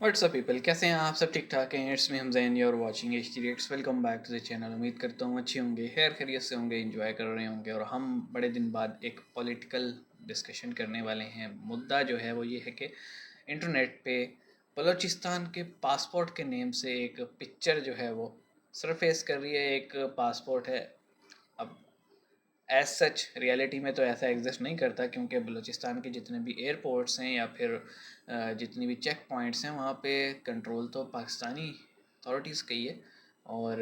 WhatsApp people, कैसे हैं आप सब? ठीक ठाक हैं? It's me Hamzain, you are watching HD Reacts। Welcome back to the channel. उम्मीद करता हूँ अच्छे होंगे, खैर खैरियत से होंगे, एंजॉय कर रहे होंगे। और हम बड़े दिन बाद एक पॉलिटिकल डिस्कशन करने वाले हैं। मुद्दा जो है वो ये है कि इंटरनेट पे बलूचिस्तान के पासपोर्ट के नेम से एक पिक्चर जो है वो सरफेस कर रही है। एक पासपोर्ट है, अब एज सच रियलिटी में तो ऐसा एग्जिस्ट नहीं करता, क्योंकि बलूचिस्तान के जितने भी एयरपोर्ट्स हैं या फिर जितनी भी चेक पॉइंट्स हैं वहाँ पे कंट्रोल तो पाकिस्तानी अथॉरिटीज़ का ही है और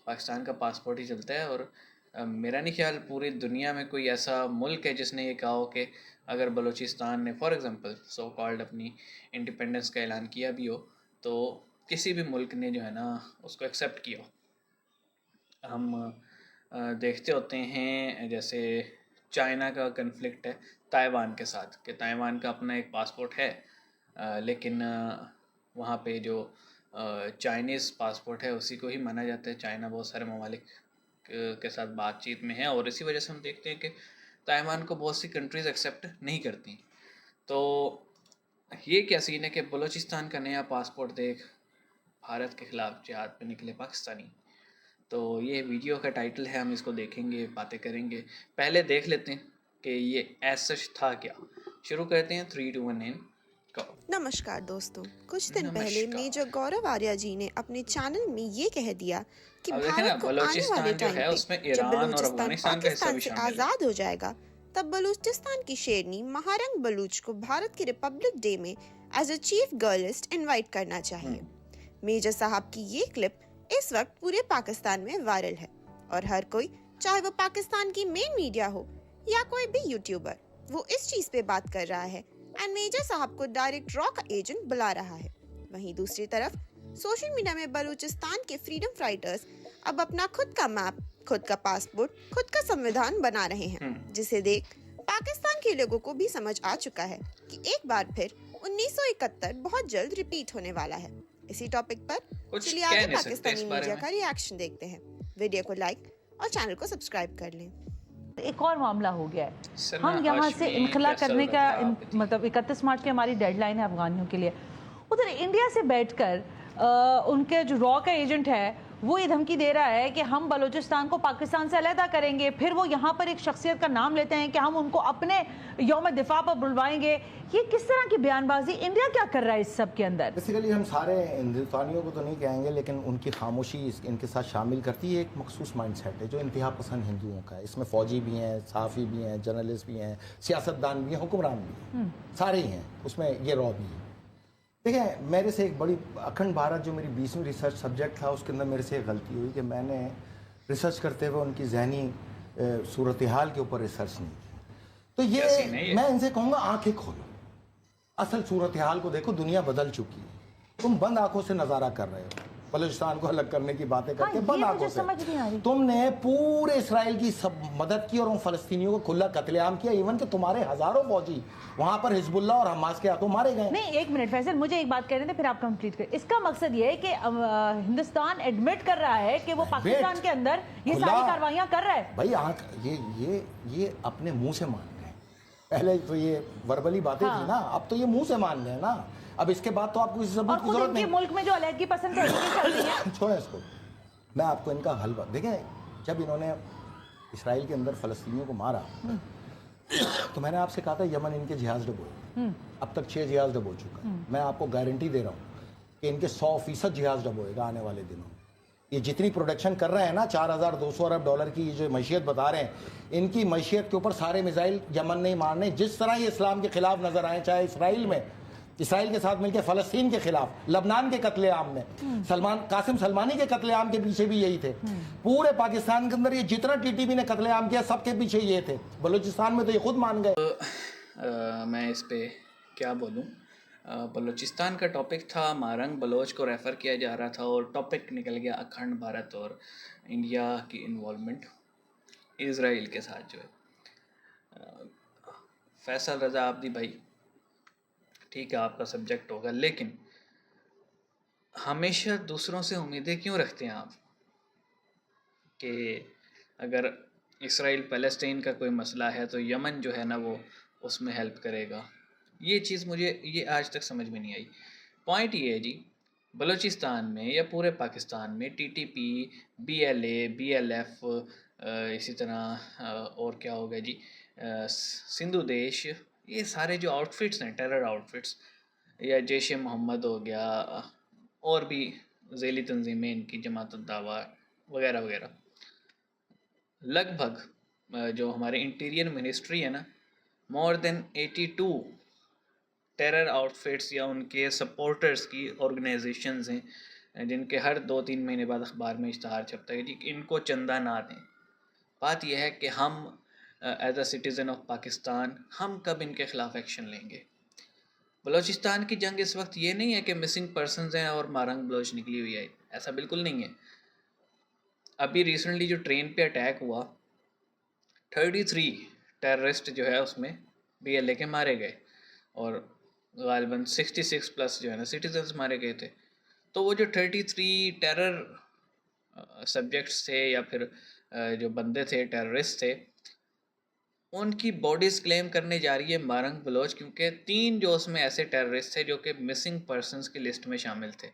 पाकिस्तान का पासपोर्ट ही चलता है। और मेरा नहीं ख्याल पूरी दुनिया में कोई ऐसा मुल्क है जिसने ये कहा हो कि अगर बलूचिस्तान ने फॉर एग्ज़ाम्पल सो कॉल्ड अपनी इंडिपेंडेंस का ऐलान किया भी हो तो किसी भी मुल्क ने जो है ना उसको एक्सेप्ट किया हो। हम देखते होते हैं जैसे चाइना का कन्फ्लिक्ट है ताइवान के साथ, कि ताइवान का अपना एक पासपोर्ट है, लेकिन वहाँ पे जो चाइनीज़ पासपोर्ट है उसी को ही माना जाता है। चाइना बहुत सारे ममालिक के साथ बातचीत में है और इसी वजह से हम देखते हैं कि ताइवान को बहुत सी कंट्रीज़ एक्सेप्ट नहीं करती। तो ये क्या सीन है कि बलूचिस्तान का नया पासपोर्ट देख भारत के ख़िलाफ़ जिहाद पे निकले पाकिस्तानी। तो ये वीडियो का टाइटल है, हम इसको देखेंगे, बातें करेंगे। पहले देख लेते हैं कि ये एज सच था क्या। शुरू करते हैं 3 2 1 एंड गो। नमस्कार दोस्तों, कुछ दिन पहले नमस्कार। मेजर गौरव आर्या जी ने अपने चैनल में ये कह दिया कि अब देखें ना, भारत को आने वाले बलूचिस्तान जो टाइम है पे उसमें जब ईरान और बलूचिस्तान अफगानिस्तान का हिस्सा पाकिस्तान भी से शामिल है। आजाद हो जाएगा तब बलूचिस्तान की शेरनी महारंग बलूच को भारत के रिपब्लिक डे में एज अ चीफ गर्लिस्ट इनवाइट करना चाहिए। मेजर साहब की ये क्लिप इस वक्त पूरे पाकिस्तान में वायरल है और हर कोई, चाहे वो पाकिस्तान की मेन मीडिया हो या कोई भी यूट्यूबर, वो इस चीज पे बात कर रहा है एंड मेजर साहब को डायरेक्ट रॉ का एजेंट बुला रहा है। वहीं दूसरी तरफ सोशल मीडिया में बलूचिस्तान के फ्रीडम फाइटर्स अब अपना खुद का मैप, खुद का पासपोर्ट, खुद का संविधान बना रहे हैं, जिसे देख पाकिस्तान के लोगों को भी समझ आ चुका है कि एक बार फिर 1971 बहुत जल्द रिपीट होने वाला है। इसी टॉपिक पर चलिए आगे पाकिस्तानी मीडिया का रिएक्शन देखते हैं। वीडियो को लाइक और चैनल को सब्सक्राइब कर लें। एक और मामला हो गया है। हम यहाँ से इनखला करने का मतलब 31 मार्च की हमारी डेडलाइन है अफगानियों के लिए। उधर इंडिया से बैठकर उनके जो रॉ का एजेंट है वो ये धमकी दे रहा है कि हम बलूचिस्तान को पाकिस्तान से अलहदा करेंगे। फिर वो यहाँ पर एक शख्सियत का नाम लेते हैं कि हम उनको अपने यौम दिफा पर बुलवाएंगे। ये किस तरह की बयानबाजी, इंडिया क्या कर रहा है इस सब के अंदर? बेसिकली हम सारे हिंदुस्तानियों को तो नहीं कहेंगे, लेकिन उनकी खामोशी इनके साथ शामिल करती है एक मखसूस माइंडसेट है जो इंतहा पसंद हिंदुओं का है। इसमें फ़ौजी भी हैं, सहाफ़ी भी हैं, जर्नलिस्ट भी हैं, सियासतदान भी हैं, हुक्मरान भी हैं, सारे ही हैं उसमें, ये रॉ भी है। देखिए, मेरे से एक बड़ी अखंड भारत जो मेरी 20वीं रिसर्च सब्जेक्ट था उसके अंदर मेरे से एक गलती हुई कि मैंने रिसर्च करते हुए उनकी जहनी सूरत हाल के ऊपर रिसर्च नहीं की। तो ये मैं इनसे कहूँगा, आंखें खोलो, असल सूरत हाल को देखो। दुनिया बदल चुकी है। तुम बंद आंखों से नज़ारा कर रहे हो, बलूचिस्तान को अलग करने की बातें करके बंद आंखों से। तुमने पूरे इसराइल की सब मदद की और उन फलस्तीनियों को खुला कत्लेआम किया। इवन कि तुम्हारे हजारों फौजी वहां पर हिजबुल्ला और हमास के हाथों मारे गए। नहीं, एक मिनट फैसल, मुझे एक बात कह रहे थे, फिर आप कंप्लीट करें। इसका मकसद ये है कि हिंदुस्तान एडमिट कर रहा है कि वो पाकिस्तान के अंदर ये सारी कार्रवाइयां कर रहा है। भाई ये अपने मुंह से मान रहे हैं। पहले तो ये वर्बली बातें थी ना, अब तो ये मुंह से मान रहे हैं ना। अब इसके बाद तो आपको किसी सबूत की जरूरत नहीं। मुल्क में जो अलहदगी पसंद है छोड़ें इसको, मैं आपको इनका हल देखें। जब इन्होंने इसराइल के अंदर फलस्तीनियों को मारा तो मैंने आपसे कहा था यमन इनके जहाज डबोए। अब तक 6 जहाज डबो चुका है। मैं आपको गारंटी दे रहा हूँ कि इनके 100% जहाज डबोएगा आने वाले दिनों में। ये जितनी प्रोडक्शन कर रहे हैं ना, 4200 अरब डॉलर की जो मैशियत बता रहे हैं, इनकी मैशियत के ऊपर सारे मिसाइल यमन नहीं मारने। जिस तरह ये इस्लाम के खिलाफ नजर आए, चाहे इसराइल में, इसराइल के साथ मिलकर फ़लस्तीन के खिलाफ, लबनान के कत्लेआम में, कासिम सलमानी के कत्लेआम के पीछे भी यही थे। पूरे पाकिस्तान के अंदर ये जितना टीटीपी ने कत्लेआम किया सबके पीछे ये थे। बलूचिस्तान में तो ये खुद मान गए। मैं इस पे क्या बोलूँ। बलूचिस्तान का टॉपिक था, मारंग बलोच को रेफ़र किया जा रहा था और टॉपिक निकल गया अखंड भारत और इंडिया की इन्वॉल्वमेंट इज़राइल के साथ जो है। फैसल रज़ा आबदी भाई, ठीक है आपका सब्जेक्ट होगा, लेकिन हमेशा दूसरों से उम्मीदें क्यों रखते हैं आप कि अगर इसराइल फ़लस्तीन का कोई मसला है तो यमन जो है ना वो उसमें हेल्प करेगा। ये चीज़ मुझे ये आज तक समझ में नहीं आई। पॉइंट ये है जी, बलूचिस्तान में या पूरे पाकिस्तान में टीटीपी, बीएलए, बीएलएफ, इसी तरह और क्या हो गया जी, सिंधु देश, ये सारे जो आउटफिट्स हैं, टेरर आउटफिट्स, या जैश ए मोहम्मद हो गया, और भी ज़ैली तंजीमें इनकी, जमात दावा वगैरह वगैरह, लगभग जो हमारे इंटीरियर मिनिस्ट्री है ना, मोर देन 82 टेरर आउटफिट्स या उनके सपोर्टर्स की ऑर्गेनाइजेशंस हैं जिनके हर 2-3 महीने बाद अखबार में इश्तहार छपता है कि इनको चंदा ना दें। बात यह है कि हम as a citizen of Pakistan हम कब इनके ख़िलाफ़ एक्शन लेंगे। बलूचिस्तान की जंग इस वक्त ये नहीं है कि मिसिंग पर्सनस हैं और मारंग बलोच निकली हुई है, ऐसा बिल्कुल नहीं है। अभी रिसेंटली जो ट्रेन पे अटैक हुआ, 33 टेररिस्ट जो है उसमें बीएलए के मारे गए और गालिबन 66 प्लस जो है ना सिटीजन्स मारे गए थे। तो वो जो 33 टेरर सब्जेक्ट्स थे या फिर जो बंदे थे, टेररिस्ट थे, उनकी बॉडीज़ क्लेम करने जा रही है मारंग बलोच, क्योंकि 3 जो उसमें ऐसे टेररिस्ट थे जो कि मिसिंग पर्सनस की लिस्ट में शामिल थे।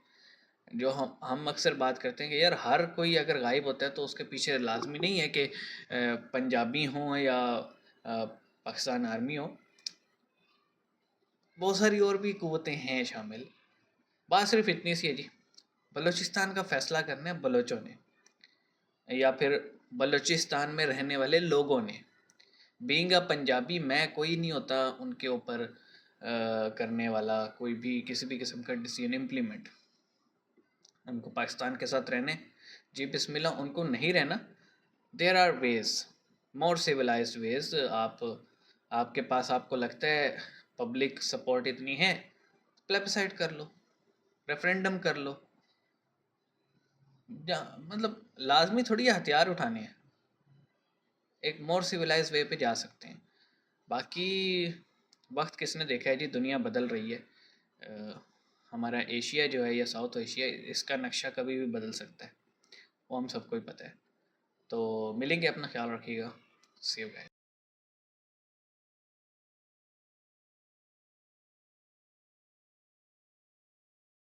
जो हम अक्सर बात करते हैं कि यार हर कोई अगर गायब होता है तो उसके पीछे लाजमी नहीं है कि पंजाबी हों या पाकिस्तान आर्मी हो, बहुत सारी और भी कुव्वतें हैं शामिल। बात सिर्फ इतनी सी है जी, बलूचिस्तान का फ़ैसला करना है बलोचों ने या फिर बलूचिस्तान में रहने वाले लोगों ने। बीइंग अ पंजाबी मैं कोई नहीं होता उनके ऊपर करने वाला कोई भी किसी भी किस्म का डिसीजन इम्प्लीमेंट। उनको पाकिस्तान के साथ रहने जी बिस्मिल्लाह, उनको नहीं रहना, there are ways, more civilized ways. आपके पास आपको लगता है पब्लिक सपोर्ट इतनी है, प्लेबिसाइड कर लो, रेफरेंडम कर लो, मतलब लाजमी थोड़ी है हथियार उठाने हैं, एक मोर सिविलाइज वे पे जा सकते हैं। बाकी वक्त किसने देखा है जी, दुनिया बदल रही है। हमारा एशिया जो है या साउथ एशिया, इसका नक्शा कभी भी बदल सकता है, वो हम सबको ही पता है। तो मिलेंगे, अपना ख्याल रखिएगा, सी यू गाइस।